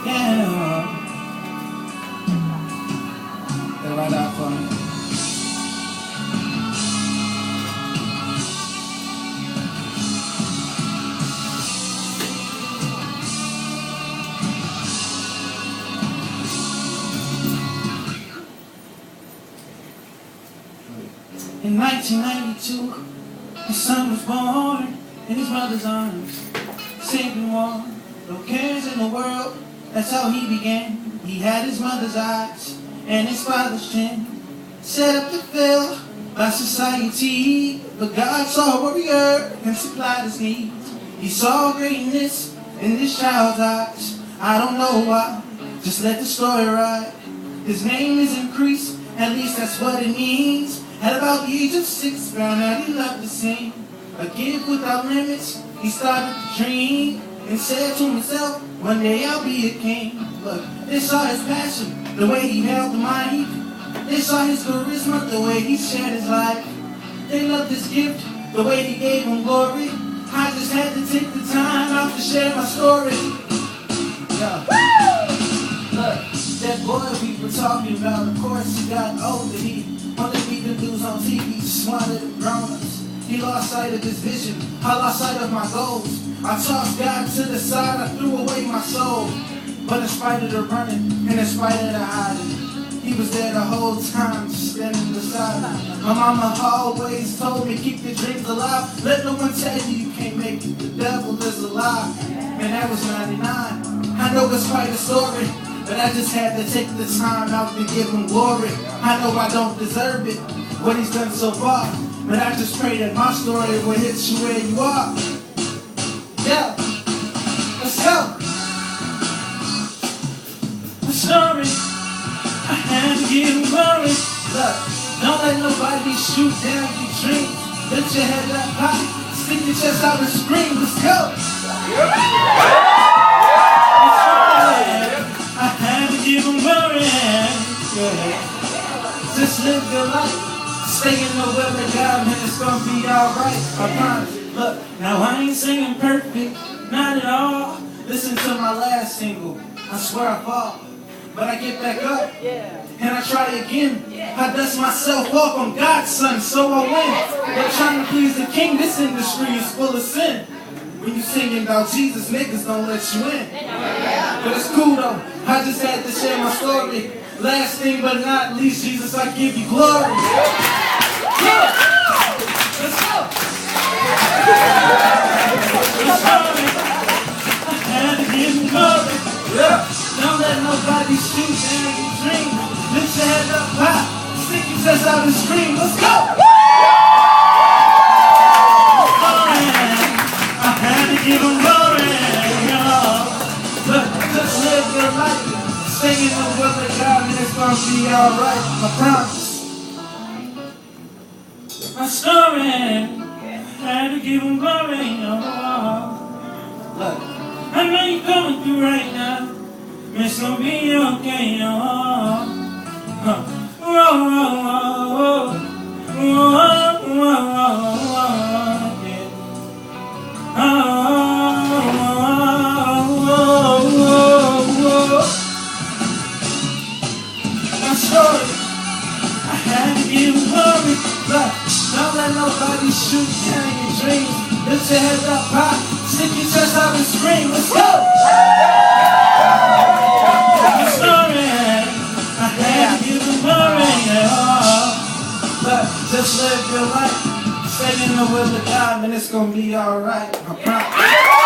Yeah. They're right out for me. In 1992, his son was born in his mother's arms, safe and warm, no cares in the world, that's how he began. He had his mother's eyes and his father's chin, set up to fail by society, but God saw a warrior and supplied his needs. He saw greatness in this child's eyes, I don't know why, just let the story ride. His name is increased, at least that's what it means. At about the age of 6, found out he loved to sing. A gift without limits, he started to dream, and said to himself, one day I'll be a king. Look, they saw his passion, the way he held the mic. They saw his charisma, the way he shared his life. They loved his gift, the way he gave him glory. I just had to take the time out to share my story. Yeah. Look, that boy we were talking about, of course he got older, he wanted to leave the news on TV, just wanted the grown-ups. He lost sight of his vision, I lost sight of my goals. I tossed God to the side, I threw away my soul. But in spite of the running, and in spite of the hiding, he was there the whole time, just standing beside me. My mama always told me, keep your dreams alive. Let no one tell you you can't make it, the devil is alive. And that was 99, I know it's quite a story, but I just had to take the time out to give him glory. I know I don't deserve it, what he's done so far, but I just pray that my story will hit you where you are. Yeah, let's go. The story, I had to give him glory. Look, don't let nobody shoot down your dreams. Lift your head up high, stick your chest out and scream. Let's go. I had to give him glory. Yeah. Just live your life. Stay in the will of God, man, it's gonna be alright, I promise. Look, now I ain't singing perfect, not at all. Listen to my last single, I swear I fall, but I get back up, and I try again. I dust myself off, I'm God's son, so I win. But trying to please the king, this industry is full of sin. When you singing about Jesus, niggas don't let you in. But it's cool though, I just had to share my story. Last thing but not least, Jesus, I give you glory. Let's go. I had to give him glory. Don't let nobody shoot down your dream. Lift your head up high, stick your chest out and scream. Let's go. I had to give him glory. Look, just live your life. Stay in the will of God and it's gonna be alright, I promise. My story, had to give him glory, oh. Look, I know you're going through right now, it's gonna be okay, oh. Whoa, whoa, whoa, whoa, whoa, whoa, yeah. My story, I had to give him glory. Look, don't let nobody shoot down your dreams. Lift your head up high, stick your chest out and scream. Let's go! My story, I had to give him glory. Look, just live your life. Stay in the will of God, and it's gonna be alright. I promise.